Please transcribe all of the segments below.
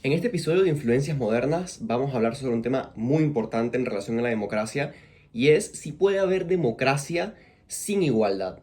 En este episodio de Influencias Modernas vamos a hablar sobre un tema muy importante en relación a la democracia y es si puede haber democracia sin igualdad.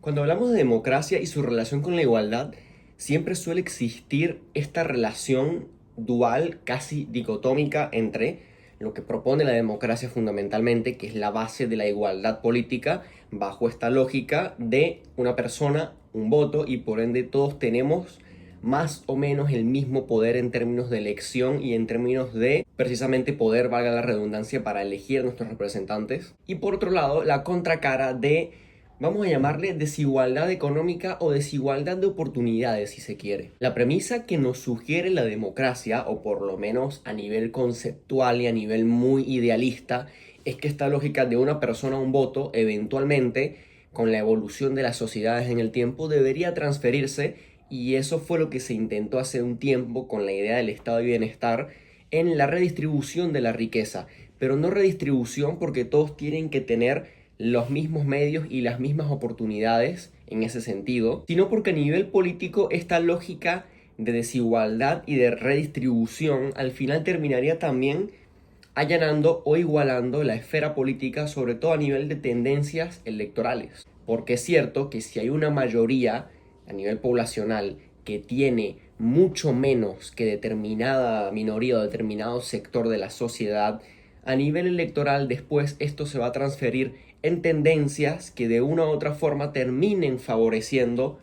Cuando hablamos de democracia y su relación con la igualdad, siempre suele existir esta relación dual, casi dicotómica entre lo que propone la democracia fundamentalmente, que es la base de la igualdad política, bajo esta lógica de una persona, un voto y por ende todos tenemos más o menos el mismo poder en términos de elección y en términos de precisamente poder, valga la redundancia, para elegir a nuestros representantes. Y por otro lado, la contracara de, vamos a llamarle desigualdad económica o desigualdad de oportunidades, si se quiere. La premisa que nos sugiere la democracia, o por lo menos a nivel conceptual y a nivel muy idealista, es que esta lógica de una persona un voto, eventualmente, con la evolución de las sociedades en el tiempo, debería transferirse. Y eso fue lo que se intentó hace un tiempo con la idea del estado de bienestar en la redistribución de la riqueza. Pero no redistribución porque todos tienen que tener los mismos medios y las mismas oportunidades en ese sentido, sino porque a nivel político esta lógica de desigualdad y de redistribución al final terminaría también allanando o igualando la esfera política, sobre todo a nivel de tendencias electorales. Porque es cierto que si hay una mayoría a nivel poblacional que tiene mucho menos que determinada minoría o determinado sector de la sociedad, a nivel electoral después esto se va a transferir en tendencias que de una u otra forma terminen favoreciendo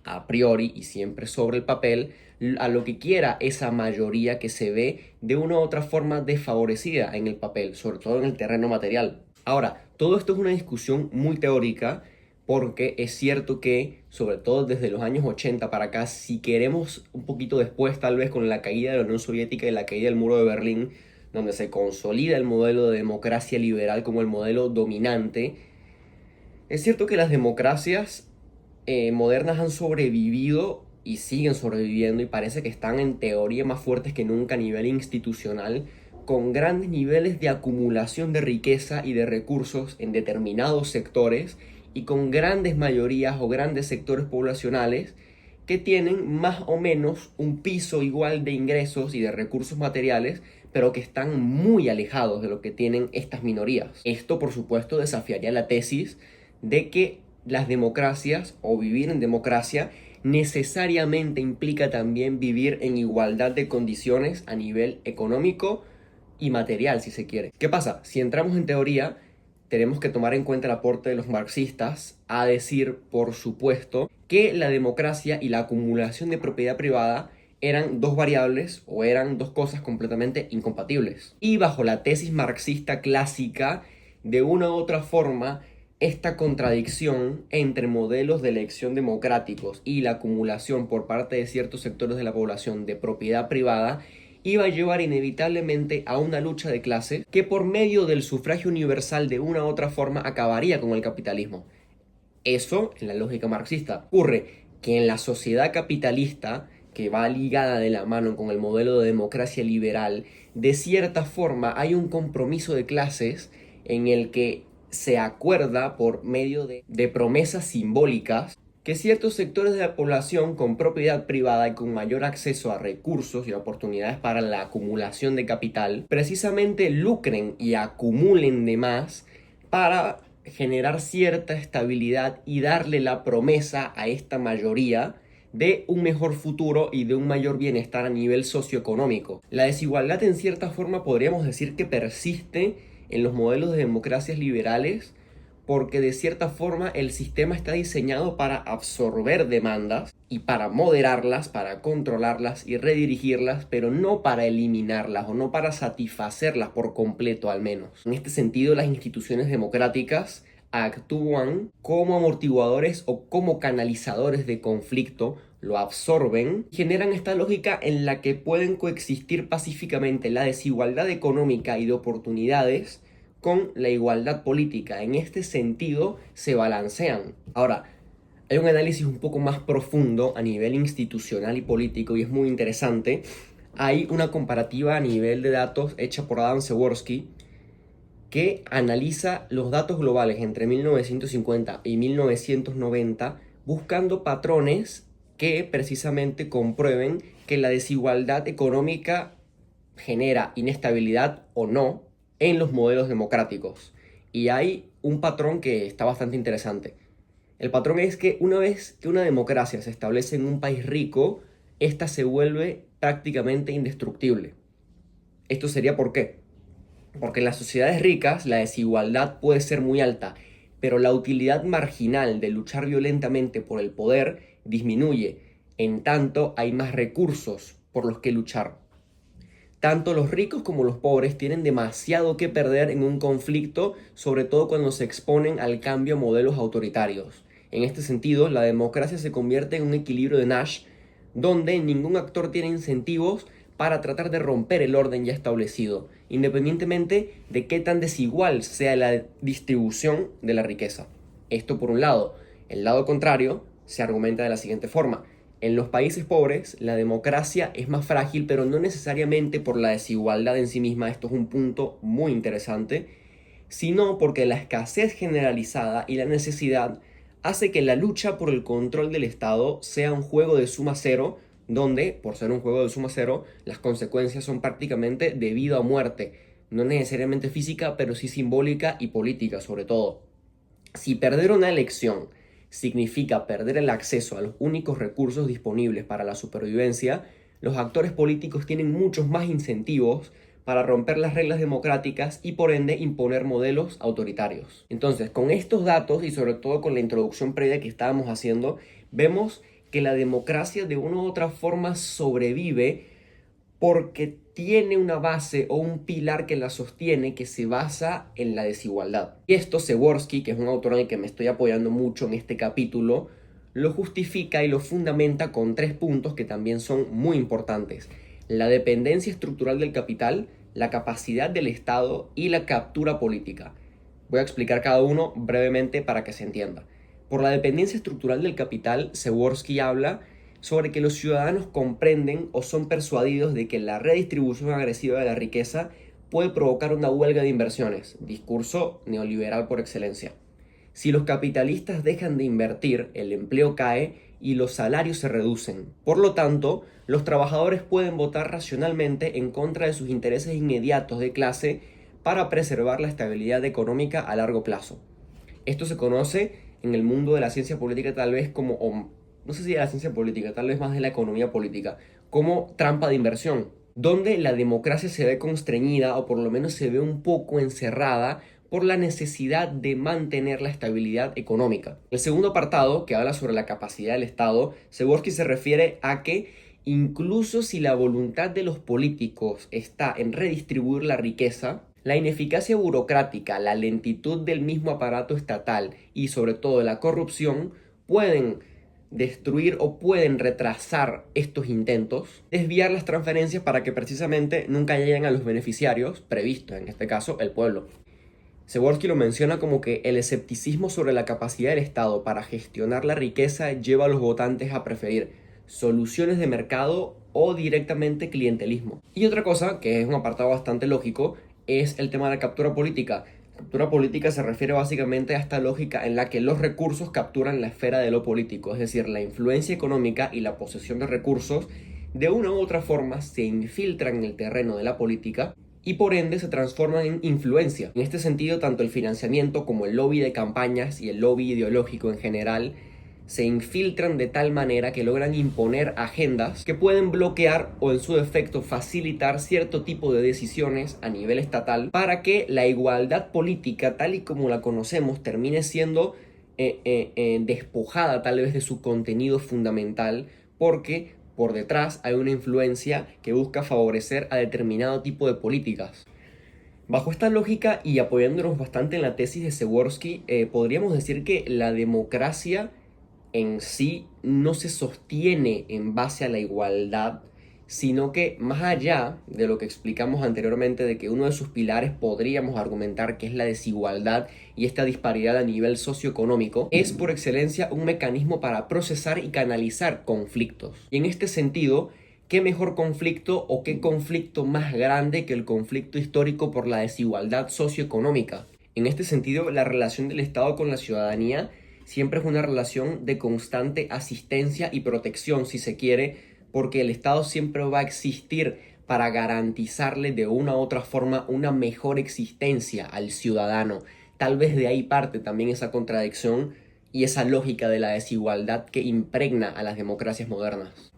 a priori y siempre sobre el papel a lo que quiera esa mayoría que se ve de una u otra forma desfavorecida en el papel, sobre todo en el terreno material. Ahora, todo esto es una discusión muy teórica porque es cierto que, sobre todo desde los años 80 para acá, si queremos un poquito después, tal vez con la caída de la Unión Soviética y la caída del muro de Berlín, donde se consolida el modelo de democracia liberal como el modelo dominante, es cierto que las democracias modernas han sobrevivido y siguen sobreviviendo y parece que están en teoría más fuertes que nunca a nivel institucional, con grandes niveles de acumulación de riqueza y de recursos en determinados sectores y con grandes mayorías o grandes sectores poblacionales que tienen más o menos un piso igual de ingresos y de recursos materiales, pero que están muy alejados de lo que tienen estas minorías. Esto, por supuesto, desafiaría la tesis de que las democracias o vivir en democracia necesariamente implica también vivir en igualdad de condiciones a nivel económico y material, si se quiere. ¿Qué pasa? Si entramos en teoría, tenemos que tomar en cuenta el aporte de los marxistas a decir, por supuesto, que la democracia y la acumulación de propiedad privada eran dos variables o eran dos cosas completamente incompatibles. Y bajo la tesis marxista clásica, de una u otra forma, esta contradicción entre modelos de elección democráticos y la acumulación por parte de ciertos sectores de la población de propiedad privada iba a llevar inevitablemente a una lucha de clases que por medio del sufragio universal de una u otra forma acabaría con el capitalismo. Eso, en la lógica marxista, ocurre que en la sociedad capitalista, que va ligada de la mano con el modelo de democracia liberal, de cierta forma hay un compromiso de clases en el que se acuerda por medio de promesas simbólicas que ciertos sectores de la población con propiedad privada y con mayor acceso a recursos y oportunidades para la acumulación de capital, precisamente lucren y acumulen de más para generar cierta estabilidad y darle la promesa a esta mayoría de un mejor futuro y de un mayor bienestar a nivel socioeconómico. La desigualdad en cierta forma podríamos decir que persiste en los modelos de democracias liberales porque de cierta forma el sistema está diseñado para absorber demandas y para moderarlas, para controlarlas y redirigirlas, pero no para eliminarlas o no para satisfacerlas por completo al menos. En este sentido, las instituciones democráticas actúan como amortiguadores o como canalizadores de conflicto, lo absorben, generan esta lógica en la que pueden coexistir pacíficamente la desigualdad económica y de oportunidades con la igualdad política. En este sentido se balancean. Ahora, hay un análisis un poco más profundo a nivel institucional y político y es muy interesante. Hay una comparativa a nivel de datos hecha por Adam Przeworski que analiza los datos globales entre 1950 y 1990 buscando patrones que precisamente comprueben que la desigualdad económica genera inestabilidad o no en los modelos democráticos. Y hay un patrón que está bastante interesante. El patrón es que una vez que una democracia se establece en un país rico, ésta se vuelve prácticamente indestructible. ¿Esto sería por qué? Porque en las sociedades ricas la desigualdad puede ser muy alta, pero la utilidad marginal de luchar violentamente por el poder disminuye, en tanto hay más recursos por los que luchar. Tanto los ricos como los pobres tienen demasiado que perder en un conflicto, sobre todo cuando se exponen al cambio a modelos autoritarios. En este sentido, la democracia se convierte en un equilibrio de Nash, donde ningún actor tiene incentivos para tratar de romper el orden ya establecido, independientemente de qué tan desigual sea la distribución de la riqueza. Esto por un lado. El lado contrario se argumenta de la siguiente forma. En los países pobres, la democracia es más frágil, pero no necesariamente por la desigualdad en sí misma, esto es un punto muy interesante, sino porque la escasez generalizada y la necesidad hace que la lucha por el control del Estado sea un juego de suma cero, donde, por ser un juego de suma cero, las consecuencias son prácticamente de vida o muerte, no necesariamente física, pero sí simbólica y política sobre todo. Si perder una elección significa perder el acceso a los únicos recursos disponibles para la supervivencia, los actores políticos tienen muchos más incentivos para romper las reglas democráticas y por ende imponer modelos autoritarios. Entonces, con estos datos y sobre todo con la introducción previa que estábamos haciendo, vemos que la democracia de una u otra forma sobrevive porque tiene una base o un pilar que la sostiene que se basa en la desigualdad. Y esto Przeworski, que es un autor en el que me estoy apoyando mucho en este capítulo, lo justifica y lo fundamenta con 3 puntos que también son muy importantes: la dependencia estructural del capital, la capacidad del Estado y la captura política. Voy a explicar cada uno brevemente para que se entienda. Por la dependencia estructural del capital, Przeworski habla sobre que los ciudadanos comprenden o son persuadidos de que la redistribución agresiva de la riqueza puede provocar una huelga de inversiones, discurso neoliberal por excelencia. Si los capitalistas dejan de invertir, el empleo cae y los salarios se reducen. Por lo tanto, los trabajadores pueden votar racionalmente en contra de sus intereses inmediatos de clase para preservar la estabilidad económica a largo plazo. Esto se conoce en el mundo de la ciencia política tal vez como, no sé si de la ciencia política, tal vez más de la economía política, como trampa de inversión, donde la democracia se ve constreñida o por lo menos se ve un poco encerrada por la necesidad de mantener la estabilidad económica. El segundo apartado, que habla sobre la capacidad del Estado, Przeworski se refiere a que incluso si la voluntad de los políticos está en redistribuir la riqueza, la ineficacia burocrática, la lentitud del mismo aparato estatal y sobre todo la corrupción pueden destruir o pueden retrasar estos intentos, desviar las transferencias para que precisamente nunca lleguen a los beneficiarios previstos, en este caso el pueblo. Przeworski lo menciona como que el escepticismo sobre la capacidad del Estado para gestionar la riqueza lleva a los votantes a preferir soluciones de mercado o directamente clientelismo. Y otra cosa, que es un apartado bastante lógico, es el tema de la captura política. La captura política se refiere básicamente a esta lógica en la que los recursos capturan la esfera de lo político, es decir, la influencia económica y la posesión de recursos de una u otra forma se infiltran en el terreno de la política y por ende se transforman en influencia. En este sentido, tanto el financiamiento como el lobby de campañas y el lobby ideológico en general se infiltran de tal manera que logran imponer agendas que pueden bloquear o en su defecto facilitar cierto tipo de decisiones a nivel estatal para que la igualdad política tal y como la conocemos termine siendo despojada tal vez de su contenido fundamental, porque por detrás hay una influencia que busca favorecer a determinado tipo de políticas. Bajo esta lógica y apoyándonos bastante en la tesis de Przeworski, podríamos decir que la democracia en sí no se sostiene en base a la igualdad, sino que más allá de lo que explicamos anteriormente de que uno de sus pilares podríamos argumentar que es la desigualdad y esta disparidad a nivel socioeconómico, es por excelencia un mecanismo para procesar y canalizar conflictos. Y en este sentido, ¿qué mejor conflicto o qué conflicto más grande que el conflicto histórico por la desigualdad socioeconómica? En este sentido, la relación del Estado con la ciudadanía siempre es una relación de constante asistencia y protección, si se quiere, porque el Estado siempre va a existir para garantizarle de una u otra forma una mejor existencia al ciudadano. Tal vez de ahí parte también esa contradicción y esa lógica de la desigualdad que impregna a las democracias modernas.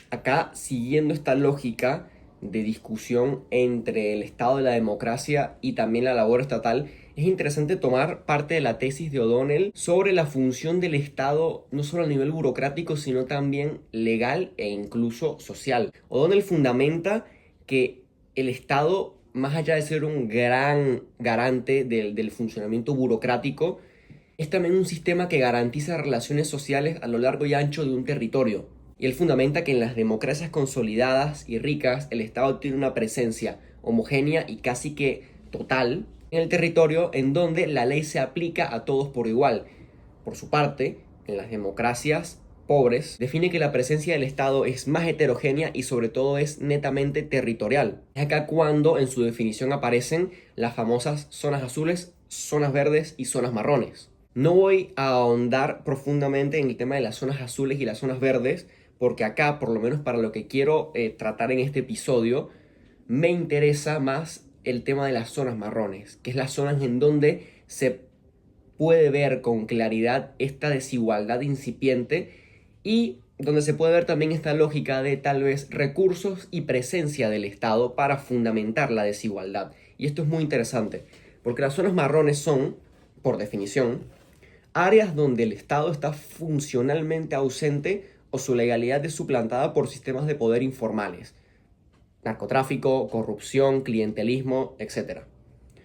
Acá, siguiendo esta lógica de discusión entre el Estado de la democracia y también la labor estatal, es interesante tomar parte de la tesis de O'Donnell sobre la función del Estado no solo a nivel burocrático, sino también legal e incluso social. O'Donnell fundamenta que el Estado, más allá de ser un gran garante del funcionamiento burocrático, es también un sistema que garantiza relaciones sociales a lo largo y ancho de un territorio. Y él fundamenta que en las democracias consolidadas y ricas, el Estado tiene una presencia homogénea y casi que total en el territorio, en donde la ley se aplica a todos por igual. Por su parte, en las democracias pobres, define que la presencia del Estado es más heterogénea y sobre todo es netamente territorial. Es acá cuando en su definición aparecen las famosas zonas azules, zonas verdes y zonas marrones. No voy a ahondar profundamente en el tema de las zonas azules y las zonas verdes, porque acá, por lo menos para lo que quiero tratar en este episodio, me interesa más el tema de las zonas marrones, que es las zonas en donde se puede ver con claridad esta desigualdad incipiente y donde se puede ver también esta lógica de tal vez recursos y presencia del Estado para fundamentar la desigualdad. Y esto es muy interesante, porque las zonas marrones son, por definición, áreas donde el Estado está funcionalmente ausente o su legalidad es suplantada por sistemas de poder informales, narcotráfico, corrupción, clientelismo, etc.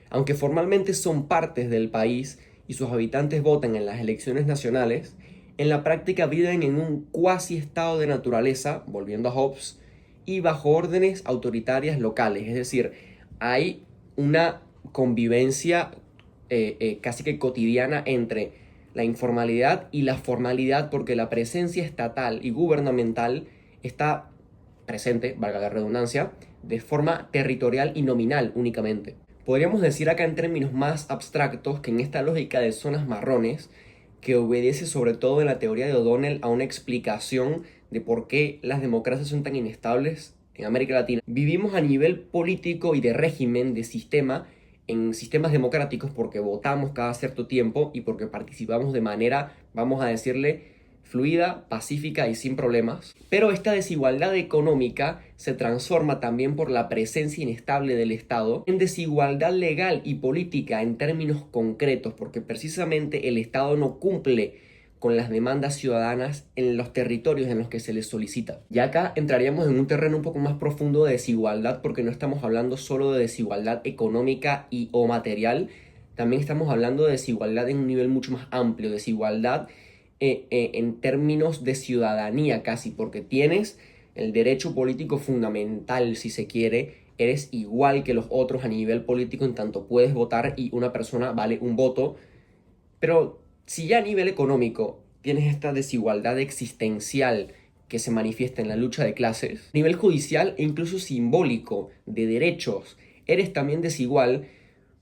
Aunque formalmente son partes del país y sus habitantes votan en las elecciones nacionales, en la práctica viven en un cuasi estado de naturaleza, volviendo a Hobbes, y bajo órdenes autoritarias locales. Es decir, hay una convivencia casi que cotidiana entre la informalidad y la formalidad, porque la presencia estatal y gubernamental está presente, valga la redundancia, de forma territorial y nominal únicamente. Podríamos decir acá en términos más abstractos que en esta lógica de zonas marrones, que obedece sobre todo en la teoría de O'Donnell a una explicación de por qué las democracias son tan inestables en América Latina, vivimos a nivel político y de régimen, de sistema, en sistemas democráticos porque votamos cada cierto tiempo y porque participamos de manera, vamos a decirle, fluida, pacífica y sin problemas. Pero esta desigualdad económica se transforma también por la presencia inestable del Estado en desigualdad legal y política en términos concretos, porque precisamente el Estado no cumple con las demandas ciudadanas en los territorios en los que se les solicita. Y acá entraríamos en un terreno un poco más profundo de desigualdad, porque no estamos hablando solo de desigualdad económica y o material, también estamos hablando de desigualdad en un nivel mucho más amplio, desigualdad en términos de ciudadanía casi, porque tienes el derecho político fundamental, si se quiere, eres igual que los otros a nivel político en tanto puedes votar y una persona vale un voto, pero si ya a nivel económico tienes esta desigualdad existencial que se manifiesta en la lucha de clases, a nivel judicial e incluso simbólico de derechos, eres también desigual,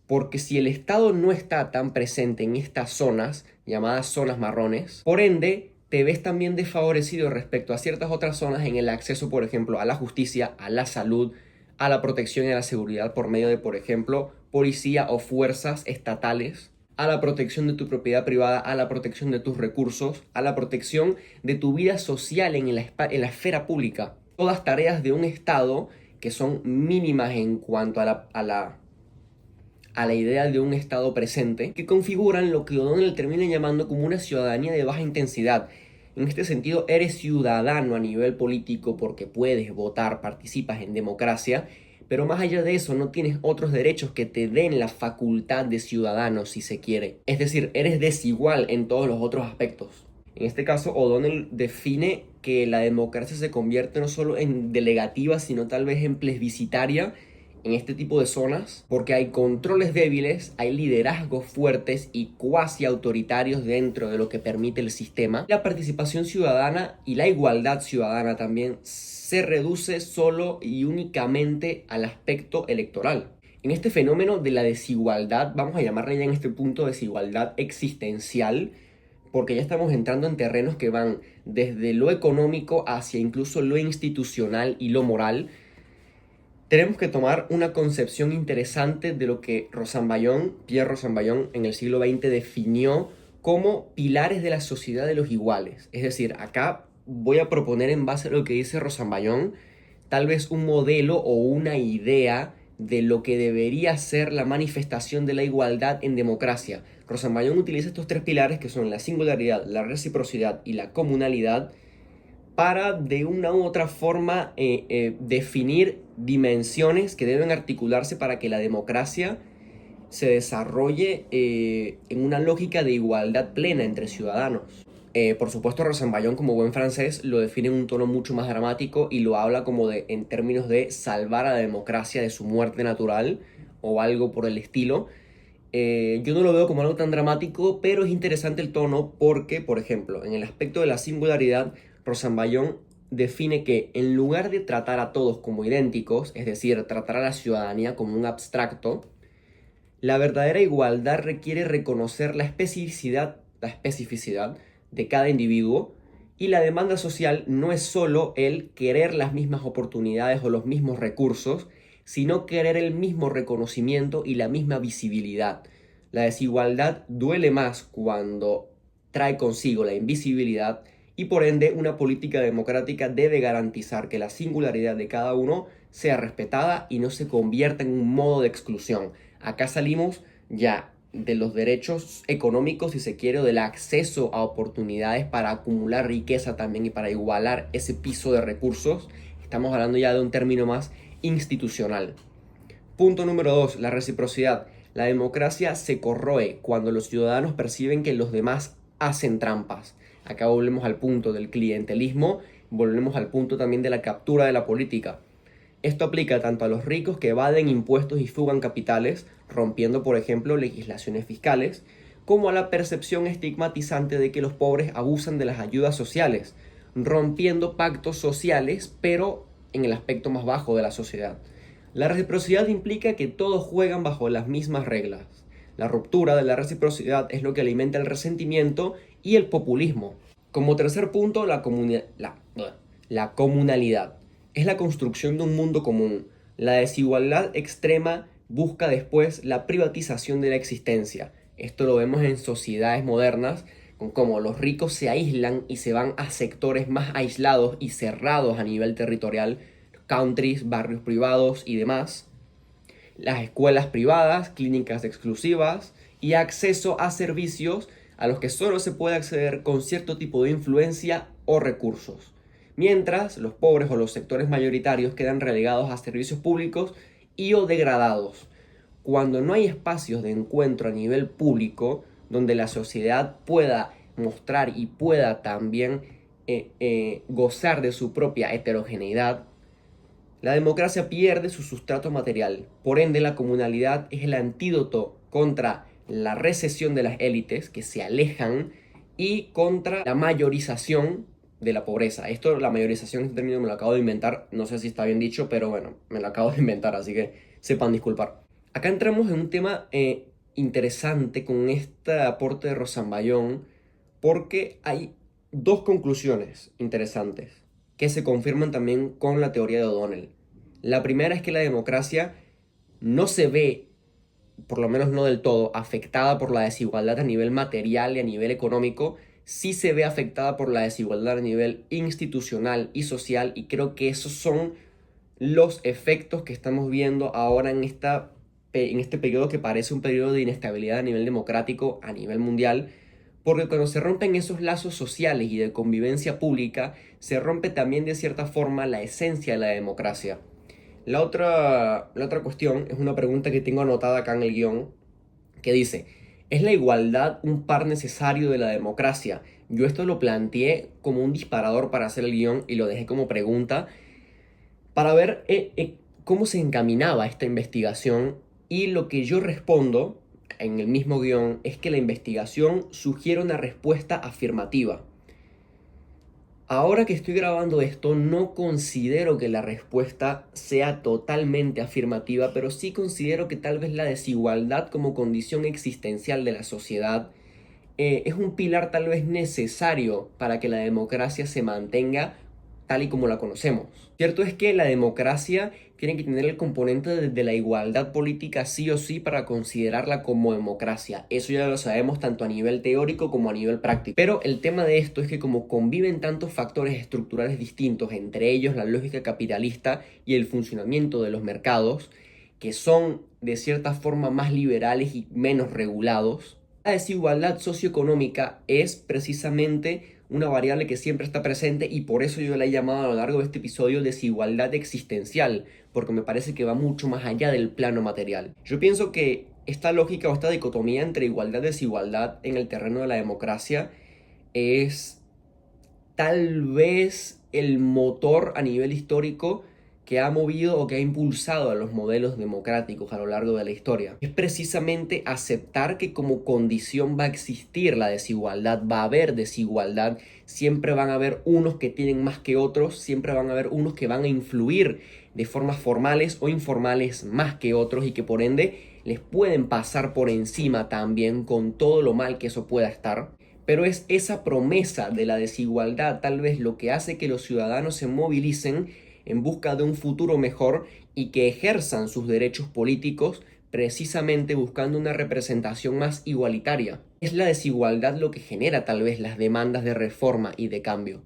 porque si el Estado no está tan presente en estas zonas, llamadas zonas marrones, por ende, te ves también desfavorecido respecto a ciertas otras zonas en el acceso, por ejemplo, a la justicia, a la salud, a la protección y a la seguridad por medio de, por ejemplo, policía o fuerzas estatales, a la protección de tu propiedad privada, a la protección de tus recursos, a la protección de tu vida social en la esfera pública. Todas tareas de un Estado que son mínimas en cuanto a la idea de un Estado presente, que configuran lo que O'Donnell termina llamando como una ciudadanía de baja intensidad. En este sentido, eres ciudadano a nivel político porque puedes votar, participas en democracia, pero más allá de eso no tienes otros derechos que te den la facultad de ciudadano, si se quiere. Es decir, eres desigual en todos los otros aspectos. En este caso, O'Donnell define que la democracia se convierte no solo en delegativa, sino tal vez en plebiscitaria en este tipo de zonas, porque hay controles débiles, hay liderazgos fuertes y cuasi autoritarios dentro de lo que permite el sistema. La participación ciudadana y la igualdad ciudadana también se reduce solo y únicamente al aspecto electoral. En este fenómeno de la desigualdad, vamos a llamarle ya en este punto desigualdad existencial, porque ya estamos entrando en terrenos que van desde lo económico hacia incluso lo institucional y lo moral. Tenemos que tomar una concepción interesante de lo que Pierre Rosanvallon, en el siglo XX definió como pilares de la sociedad de los iguales. Es decir, acá voy a proponer, en base a lo que dice Rosanvallon, tal vez un modelo o una idea de lo que debería ser la manifestación de la igualdad en democracia. Rosanvallon utiliza estos tres pilares, que son la singularidad, la reciprocidad y la comunalidad, para de una u otra forma definir dimensiones que deben articularse para que la democracia se desarrolle en una lógica de igualdad plena entre ciudadanos. Por supuesto, Rosanvallon, como buen francés, lo define en un tono mucho más dramático y lo habla como en términos de salvar a la democracia de su muerte natural o algo por el estilo. Yo no lo veo como algo tan dramático, pero es interesante el tono porque, por ejemplo, en el aspecto de la singularidad, Rosanvallon define que en lugar de tratar a todos como idénticos, es decir, tratar a la ciudadanía como un abstracto, la verdadera igualdad requiere reconocer la especificidad de cada individuo, y la demanda social no es solo el querer las mismas oportunidades o los mismos recursos, sino querer el mismo reconocimiento y la misma visibilidad. La desigualdad duele más cuando trae consigo la invisibilidad, y por ende una política democrática debe garantizar que la singularidad de cada uno sea respetada y no se convierta en un modo de exclusión. Acá salimos ya de los derechos económicos, si se quiere, o del acceso a oportunidades para acumular riqueza también y para igualar ese piso de recursos. Estamos hablando ya de un término más institucional. Punto número 2, la reciprocidad. La democracia se corroe cuando los ciudadanos perciben que los demás hacen trampas. Acá volvemos al punto del clientelismo, volvemos al punto también de la captura de la política. Esto aplica tanto a los ricos que evaden impuestos y fugan capitales, rompiendo por ejemplo legislaciones fiscales, como a la percepción estigmatizante de que los pobres abusan de las ayudas sociales, rompiendo pactos sociales, pero en el aspecto más bajo de la sociedad. La reciprocidad implica que todos juegan bajo las mismas reglas. La ruptura de la reciprocidad es lo que alimenta el resentimiento y el populismo. Como tercer punto, la comunalidad. Es la construcción de un mundo común. La desigualdad extrema busca después la privatización de la existencia. Esto lo vemos en sociedades modernas, con cómo los ricos se aíslan y se van a sectores más aislados y cerrados a nivel territorial, countries, barrios privados y demás. Las escuelas privadas, clínicas exclusivas y acceso a servicios a los que solo se puede acceder con cierto tipo de influencia o recursos, mientras los pobres o los sectores mayoritarios quedan relegados a servicios públicos y o degradados. Cuando no hay espacios de encuentro a nivel público donde la sociedad pueda mostrar y pueda también gozar de su propia heterogeneidad, la democracia pierde su sustrato material. Por ende, la comunalidad es el antídoto contra la recesión de las élites que se alejan y contra la mayorización de la pobreza. Esto, la mayorización, este término me lo acabo de inventar, no sé si está bien dicho, pero bueno, me lo acabo de inventar, así que sepan disculpar. Acá entramos en un tema interesante con este aporte de Rosanvallon, porque hay dos conclusiones interesantes que se confirman también con la teoría de O'Donnell. La primera es que la democracia no se ve, por lo menos no del todo, afectada por la desigualdad a nivel material y a nivel económico. Sí se ve afectada por la desigualdad a nivel institucional y social, y creo que esos son los efectos que estamos viendo ahora en este periodo que parece un periodo de inestabilidad a nivel democrático, a nivel mundial, porque cuando se rompen esos lazos sociales y de convivencia pública, se rompe también de cierta forma la esencia de la democracia. La otra cuestión es una pregunta que tengo anotada acá en el guión, que dice: ¿es la igualdad un par necesario de la democracia? Yo esto lo planteé como un disparador para hacer el guión y lo dejé como pregunta para ver cómo se encaminaba esta investigación, y lo que yo respondo en el mismo guión es que la investigación sugiere una respuesta afirmativa. Ahora que estoy grabando esto, no considero que la respuesta sea totalmente afirmativa, pero sí considero que tal vez la desigualdad como condición existencial de la sociedad es un pilar tal vez necesario para que la democracia se mantenga tal y como la conocemos. Cierto es que la democracia tiene que tener el componente de la igualdad política sí o sí para considerarla como democracia. Eso ya lo sabemos tanto a nivel teórico como a nivel práctico. Pero el tema de esto es que como conviven tantos factores estructurales distintos, entre ellos la lógica capitalista y el funcionamiento de los mercados, que son de cierta forma más liberales y menos regulados, la desigualdad socioeconómica es precisamente una variable que siempre está presente y por eso yo la he llamado a lo largo de este episodio desigualdad existencial, porque me parece que va mucho más allá del plano material. Yo pienso que esta lógica o esta dicotomía entre igualdad y desigualdad en el terreno de la democracia es tal vez el motor a nivel histórico que ha movido o que ha impulsado a los modelos democráticos a lo largo de la historia. Es precisamente aceptar que como condición va a existir la desigualdad, va a haber desigualdad, siempre van a haber unos que tienen más que otros, siempre van a haber unos que van a influir de formas formales o informales más que otros y que por ende les pueden pasar por encima también con todo lo mal que eso pueda estar. Pero es esa promesa de la desigualdad tal vez lo que hace que los ciudadanos se movilicen en busca de un futuro mejor y que ejerzan sus derechos políticos precisamente buscando una representación más igualitaria. Es la desigualdad lo que genera tal vez las demandas de reforma y de cambio.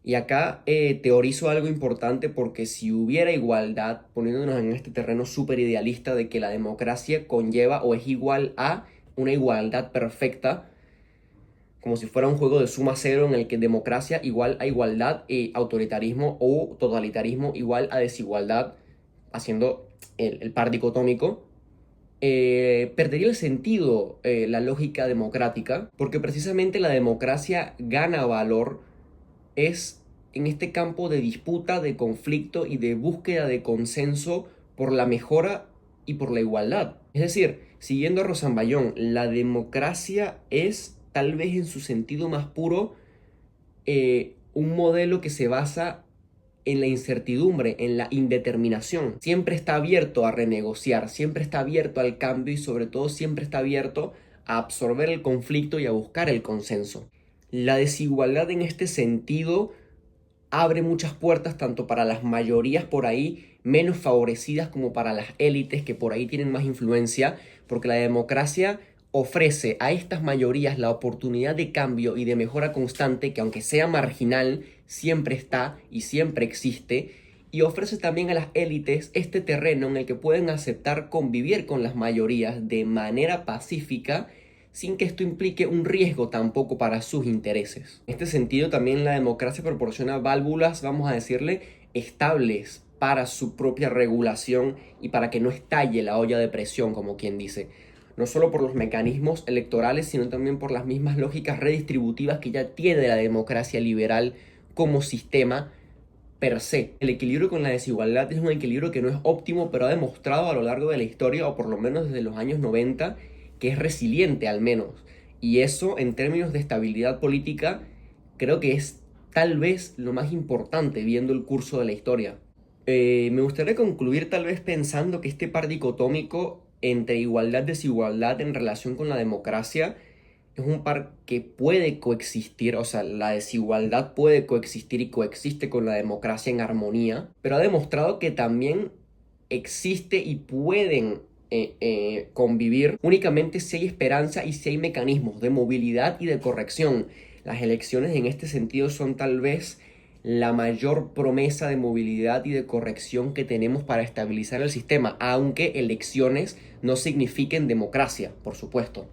Y acá teorizo algo importante porque si hubiera igualdad, poniéndonos en este terreno súper idealista de que la democracia conlleva o es igual a una igualdad perfecta, como si fuera un juego de suma cero en el que democracia igual a igualdad y autoritarismo o totalitarismo igual a desigualdad, haciendo el par dicotómico, perdería el sentido la lógica democrática, porque precisamente la democracia gana valor es en este campo de disputa, de conflicto y de búsqueda de consenso por la mejora y por la igualdad. Es decir, siguiendo a Rosanbayón, la democracia es tal vez en su sentido más puro un modelo que se basa en la incertidumbre, en la indeterminación. Siempre está abierto a renegociar, siempre está abierto al cambio y sobre todo siempre está abierto a absorber el conflicto y a buscar el consenso. La desigualdad en este sentido abre muchas puertas tanto para las mayorías por ahí menos favorecidas como para las élites que por ahí tienen más influencia, porque la democracia ofrece a estas mayorías la oportunidad de cambio y de mejora constante que aunque sea marginal, siempre está y siempre existe, y ofrece también a las élites este terreno en el que pueden aceptar convivir con las mayorías de manera pacífica sin que esto implique un riesgo tampoco para sus intereses. En este sentido, también la democracia proporciona válvulas, vamos a decirle, estables para su propia regulación y para que no estalle la olla de presión, como quien dice. No solo por los mecanismos electorales, sino también por las mismas lógicas redistributivas que ya tiene la democracia liberal como sistema per se. El equilibrio con la desigualdad es un equilibrio que no es óptimo, pero ha demostrado a lo largo de la historia, o por lo menos desde los años 90, que es resiliente al menos. Y eso, en términos de estabilidad política, creo que es tal vez lo más importante viendo el curso de la historia. Me gustaría concluir tal vez pensando que este par dicotómico entre igualdad-desigualdad en relación con la democracia es un par que puede coexistir, o sea, la desigualdad puede coexistir y coexiste con la democracia en armonía, pero ha demostrado que también existe y pueden convivir únicamente si hay esperanza y si hay mecanismos de movilidad y de corrección. Las elecciones en este sentido son tal vez la mayor promesa de movilidad y de corrección que tenemos para estabilizar el sistema, aunque elecciones no signifiquen democracia, por supuesto.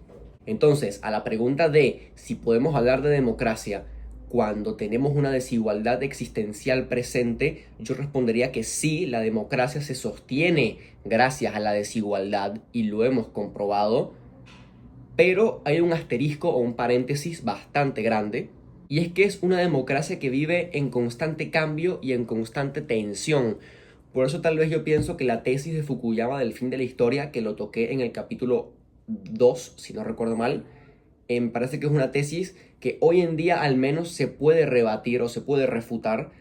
Entonces, a la pregunta de si podemos hablar de democracia cuando tenemos una desigualdad existencial presente, yo respondería que sí, la democracia se sostiene gracias a la desigualdad y lo hemos comprobado, pero hay un asterisco o un paréntesis bastante grande, y es que es una democracia que vive en constante cambio y en constante tensión. Por eso tal vez yo pienso que la tesis de Fukuyama del fin de la historia, que lo toqué en el capítulo 2, si no recuerdo mal, me parece que es una tesis que hoy en día al menos se puede rebatir o se puede refutar,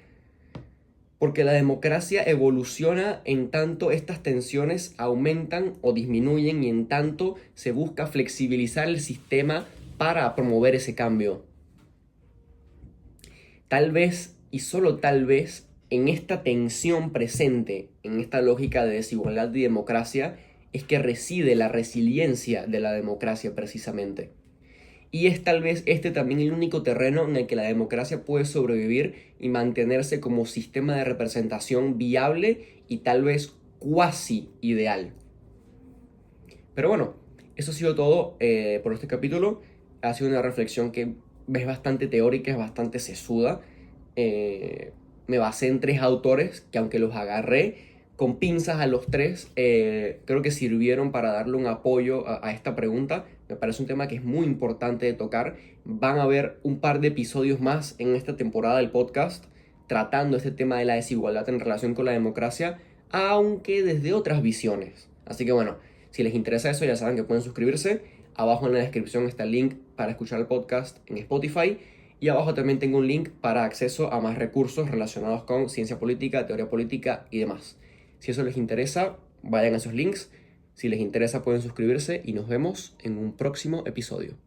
porque la democracia evoluciona en tanto estas tensiones aumentan o disminuyen y en tanto se busca flexibilizar el sistema para promover ese cambio. Tal vez, y solo tal vez, en esta tensión presente, en esta lógica de desigualdad y democracia, es que reside la resiliencia de la democracia precisamente. Y es tal vez este también el único terreno en el que la democracia puede sobrevivir y mantenerse como sistema de representación viable y tal vez cuasi ideal. Pero bueno, eso ha sido todo por este capítulo. Ha sido una reflexión que es bastante teórica, es bastante sesuda. Me basé en 3 autores que, aunque los agarré con pinzas a los 3, creo que sirvieron para darle un apoyo a esta pregunta. Me parece un tema que es muy importante de tocar. Van a haber un par de episodios más en esta temporada del podcast tratando este tema de la desigualdad en relación con la democracia, aunque desde otras visiones. Así que bueno, si les interesa eso, ya saben que pueden suscribirse. Abajo en la descripción está el link para escuchar el podcast en Spotify. Y abajo también tengo un link para acceso a más recursos relacionados con ciencia política, teoría política y demás. Si eso les interesa, vayan a esos links. Si les interesa, pueden suscribirse y nos vemos en un próximo episodio.